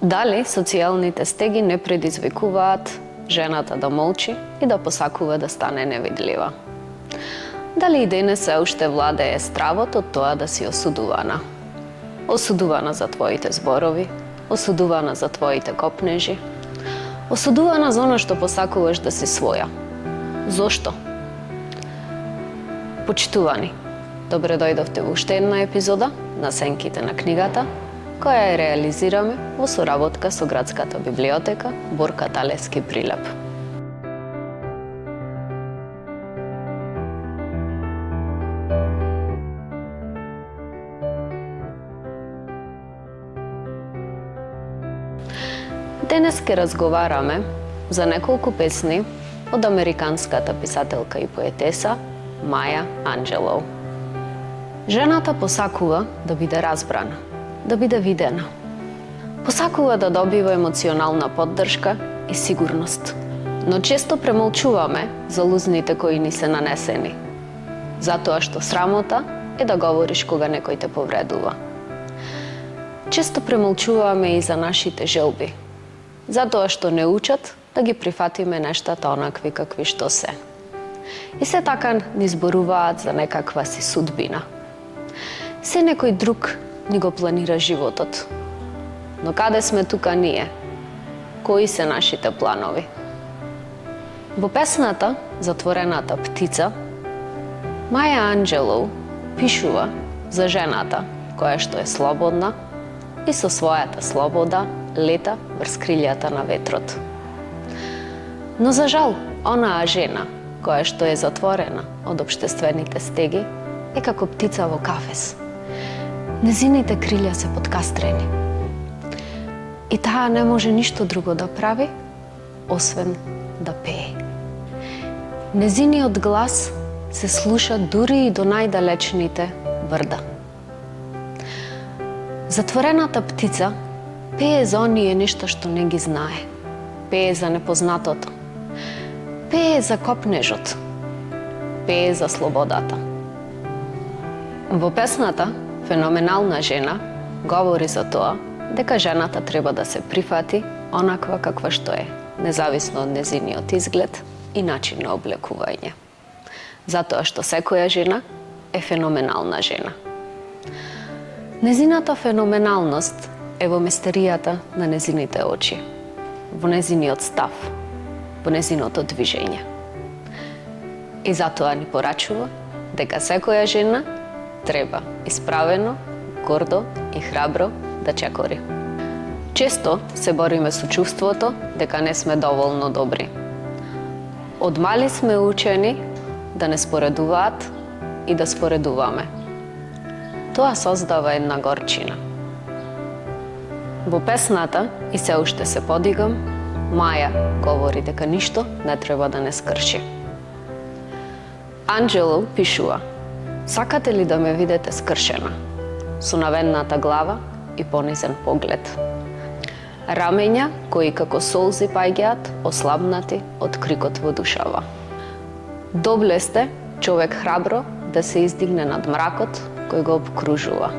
Дали социјалните стеги не предизвикуваат жената да молчи и да посакува да стане невидлива? Дали и денес се уште владее стравот од тоа да си осудувана? Осудувана за твоите зборови, осудувана за твоите копнежи, осудувана за оно што посакуваш да си своја. Зошто? Почитувани, добре дојдовте во уште една епизода на Сенките на книгата, која ја реализираме во соработка со Градската библиотека Борка Талевски Прилеп. Денес ке разговараме за неколку песни од американската писателка и поетеса Маја Анџелоу. Жената посакува да биде разбрана, да биде видена. Посакува да добива емоционална поддршка и сигурност. Но често премолчуваме за лузните кои ни се нанесени. Затоа што срамота е да говориш кога некој те повредува. Често премолчуваме и за нашите желби. Затоа што не учат да ги прифатиме нештата онакви какви што се. И се така ни зборуваат за некаква си судбина. Се некој друг ни го планира животот. Но каде сме тука ние? Кои се нашите планови? Во песната Затворената птица, Маја Анџелоу пишува за жената која што е слободна и со својата слобода лета врз крилјата на ветрот. Но за жал, онаа жена која што е затворена од општествените стеги е како птица во кафез. Незините крилја се подкастрени. И таа не може ништо друго да прави, освен да пее. Незиниот глас се слуша дури и до најдалечните брда. Затворената птица пее за оние нешта што не ги знае. Пее за непознатото. Пее за копнежот. Пее за слободата. Во песната Феноменална жена говори за тоа дека жената треба да се прифати онаква каква што е, независно од незиниот изглед и начин на облекување. Затоа што секоја жена е феноменална жена. Незината феноменалност е во мистеријата на незините очи, во незиниот став, во незиното движење. И затоа ни порачува дека секоја жена треба исправено, гордо и храбро да чекори. Често се бориме со чувството дека не сме доволно добри. Од мали сме учени да не споредуваат и да споредуваме. Тоа создава една горчина. Во песната И се уште се подигам, Маја говори дека ништо не треба да не скрши. Анџелоу пишува: сакате ли да ме видите скршена, со наведната глава и понизен поглед? Рамења кои како солзи паѓаат, ослабнати од крикот во душава. Добле сте човек храбро да се издигне над мракот кој го обкружува.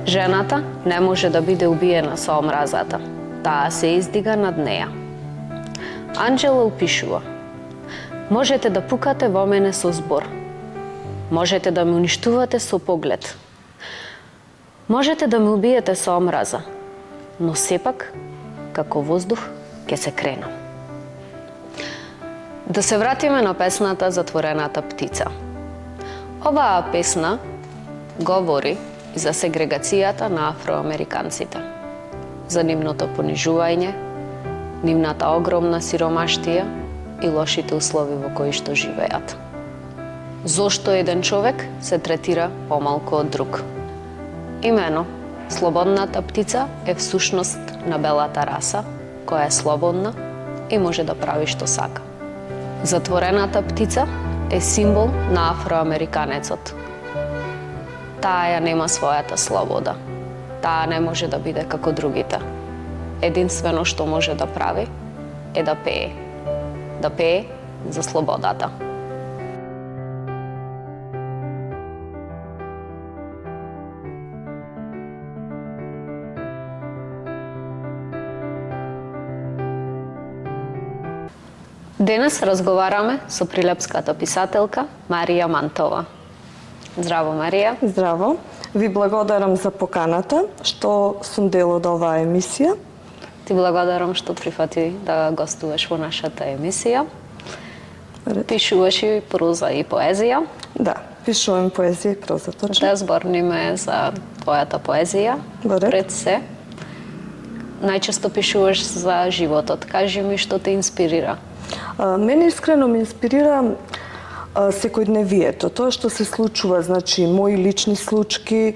Жената не може да биде убиена со омразата, таа се издига над неа. Анџелоу пишува: можете да пукате во мене со збор, можете да ме уништувате со поглед, можете да ме убиете со омраза, но сепак, како воздух, ќе се кренам. Да се вратиме на песната Затворената птица. Оваа песна говори за сегрегацијата на афроамериканците, за нивното понижување, нивната огромна сиромаштија и лошите услови во кои што живеат. Зошто еден човек се третира помалку од друг? Имено, слободната птица е всушност на белата раса, која е слободна и може да прави што сака. Затворената птица е символ на афроамериканецот. Таа ја нема својата слобода. Таа не може да биде како другите. Единствено што може да прави е да пее. Да пее за слободата. Денес разговараме со прилепската писателка Марија Мантова. Здраво, Марија. Здраво. Ви благодарам за поканата, што сум дел од оваа емисија. Ти благодарам што прифати да гостуваш во нашата емисија. Пишуваш и проза и поезија. Да, пишувам поезија и проза, точно. Да зборниме за твојата поезија. Пред се, најчесто пишуваш за животот. Кажи ми што те инспирира. Мене искрено ме инспирира секојдневието, тоа што се случува, значи мои лични случки,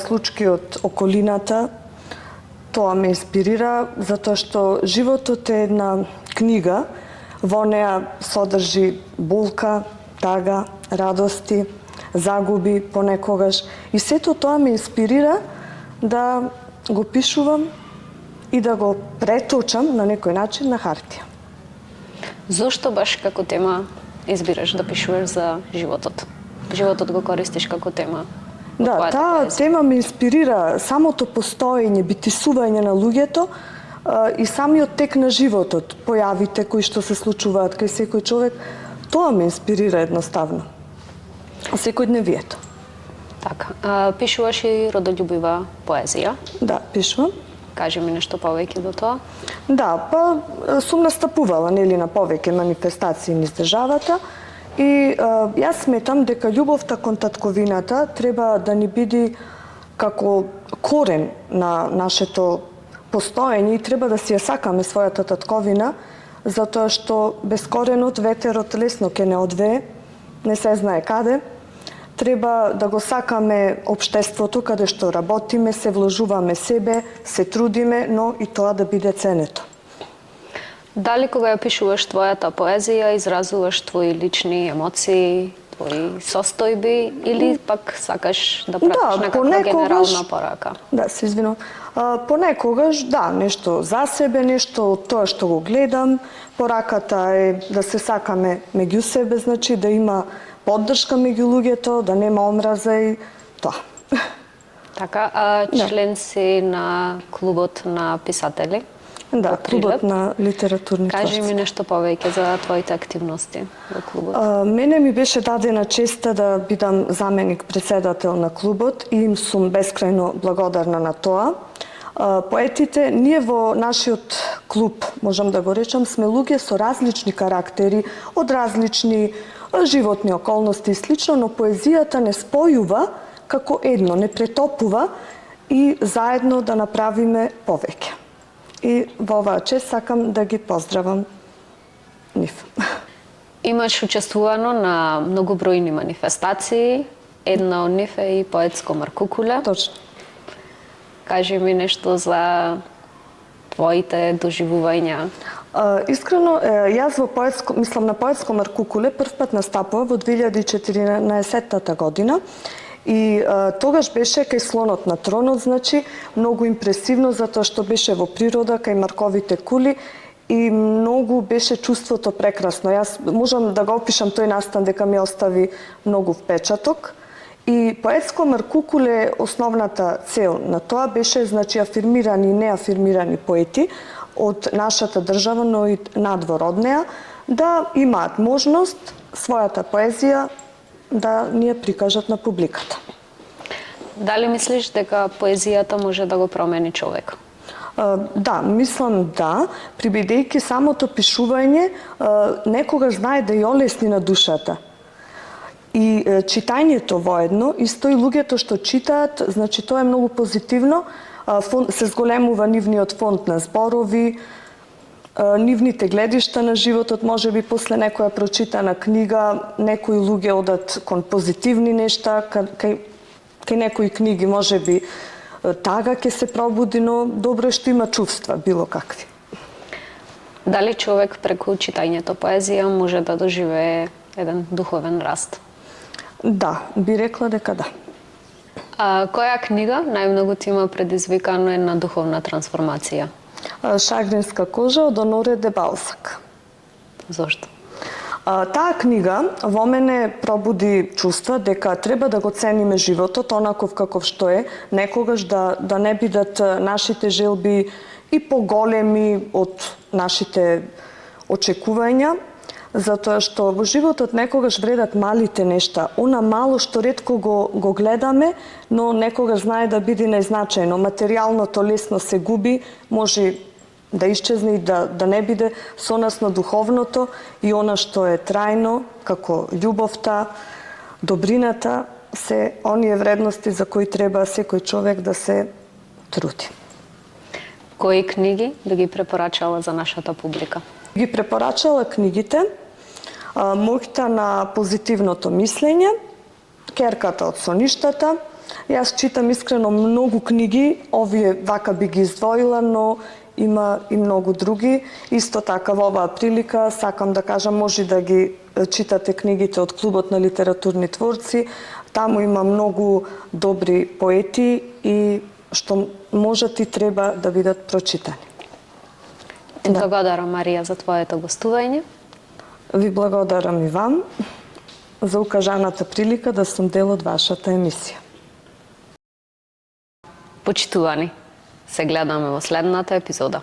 случки од околината. Тоа ме инспирира затоа што животот е една книга, во неа содржи болка, тага, радости, загуби понекогаш и сето тоа ме инспирира да го пишувам и да го преточам на некој начин на хартија. Зошто баш како тема избираш да пишуваш за животот? Животот го користиш како тема? Да, таа тема ме инспирира самото постоење, битисување на луѓето и самиот тек на животот, појавите кои што се случуваат кај секој човек, тоа ме инспирира едноставно. Секојдневието. Така, пишуваш и родолюбива поезија? Да, пишувам. Кажи ми нешто повеќе до тоа. Да, па сум настапувала нели на повеќе манифестации низ државата и јас сметам дека љубовта кон татковината треба да ни биде како корен на нашето постоење и треба да си ја сакаме својата татковина, затоа што без коренот ветерот лесно ќе не одвее, не се знае каде. Треба да го сакаме општеството каде што работиме, се вложуваме себе, се трудиме, но и тоа да биде ценето. Дали кога ја пишуваш твојата поезија, изразуваш твои лични емоции, твои состојби или пак сакаш да пратиш некаква генерална порака? Да, се извинувам. Понекогаш, да, нешто за себе, нешто од тоа што го гледам. Пораката е да се сакаме меѓу себе, значи да има поддршка меѓу луѓето, да нема омраза и тоа. Така, член си на клубот на писатели? Да, клубот на литературни творци. Кажи ми нешто повеќе за твоите активности во клубот. Мене ми беше дадена честа да бидам заменик председател на клубот и им сум бескрајно благодарна на тоа. Поетите, ние во нашиот клуб, можам да го речам, сме луѓе со различни карактери, од различни животни околности и слично, но поезијата не спојува како едно, не претопува и заедно да направиме повеќе. И во оваа чест сакам да ги поздравам нив. Имаш учествувано на многобројни манифестации, една од нив е и поетско Маркукуле. Точно. Кажи ми нешто за твоите доживувања. Искрено, јас на поетско Маркукуле прв пат настапува во 2014 година и тогаш беше кај слонот на тронот, значи многу импресивно затоа што беше во природа кај марковите кули и многу беше чувството прекрасно. Јас можам да го опишам тој настан дека ми остави многу впечаток. И поетско Маркукуле, основната цел на тоа беше, значи, афирмирани и неафирмирани поети од нашата држава, но и надвор од неа, да имаат можност својата поезија да ни ја прикажат на публиката. Дали мислиш дека поезијата може да го промени човек? Да, мислам да, прибедејќи самото пишување некогаш знае да ја олесни на душата. И читањето воедно, исто и луѓето што читаат, значи тоа е многу позитивно, се зголемува нивниот фонд на зборови, нивните гледишта на животот, може би после некоја прочитана книга, некои луѓе одат кон позитивни нешта, кај некои книги може би тага ќе се пробуди, но добро е што има чувства, било какви. Дали човек преку читањето поезија може да доживее еден духовен раст? Да, би рекла дека да. Која книга најмногу ти има предизвикано една духовна трансформација? Шагринска кожа од Оноре де Балзак. Зошто? Таа книга во мене пробуди чувства дека треба да го цениме животот онаков каков што е, некогаш да не бидат нашите желби и поголеми од нашите очекувања затоа што во животот некогаш вредат малите нешта. Она мало што ретко го гледаме, но некогаш знае да биде најзначајно. Материјалното лесно се губи, може да исчезне и да не биде сонасно духовното и она што е трајно, како љубовта, добрината, се оние вредности за кои треба секој човек да се труди. Кои книги да ги препорачала за нашата публика? Ги препорачала книгите Моќта на позитивното мислење, Керката од соништата. Јас читам искрено многу книги, овие вака би ги издвоила, но има и многу други. Исто така во оваа прилика сакам да кажам, може да ги читате книгите од Клубот на литературни творци. Таму има многу добри поети и што можат и треба да бидат прочитани. Благодарам, Марија, за твоето гостување. Ви благодарам и вам за укажаната прилика да сум дел од вашата емисија. Почитувани, се гледаме во следната епизода.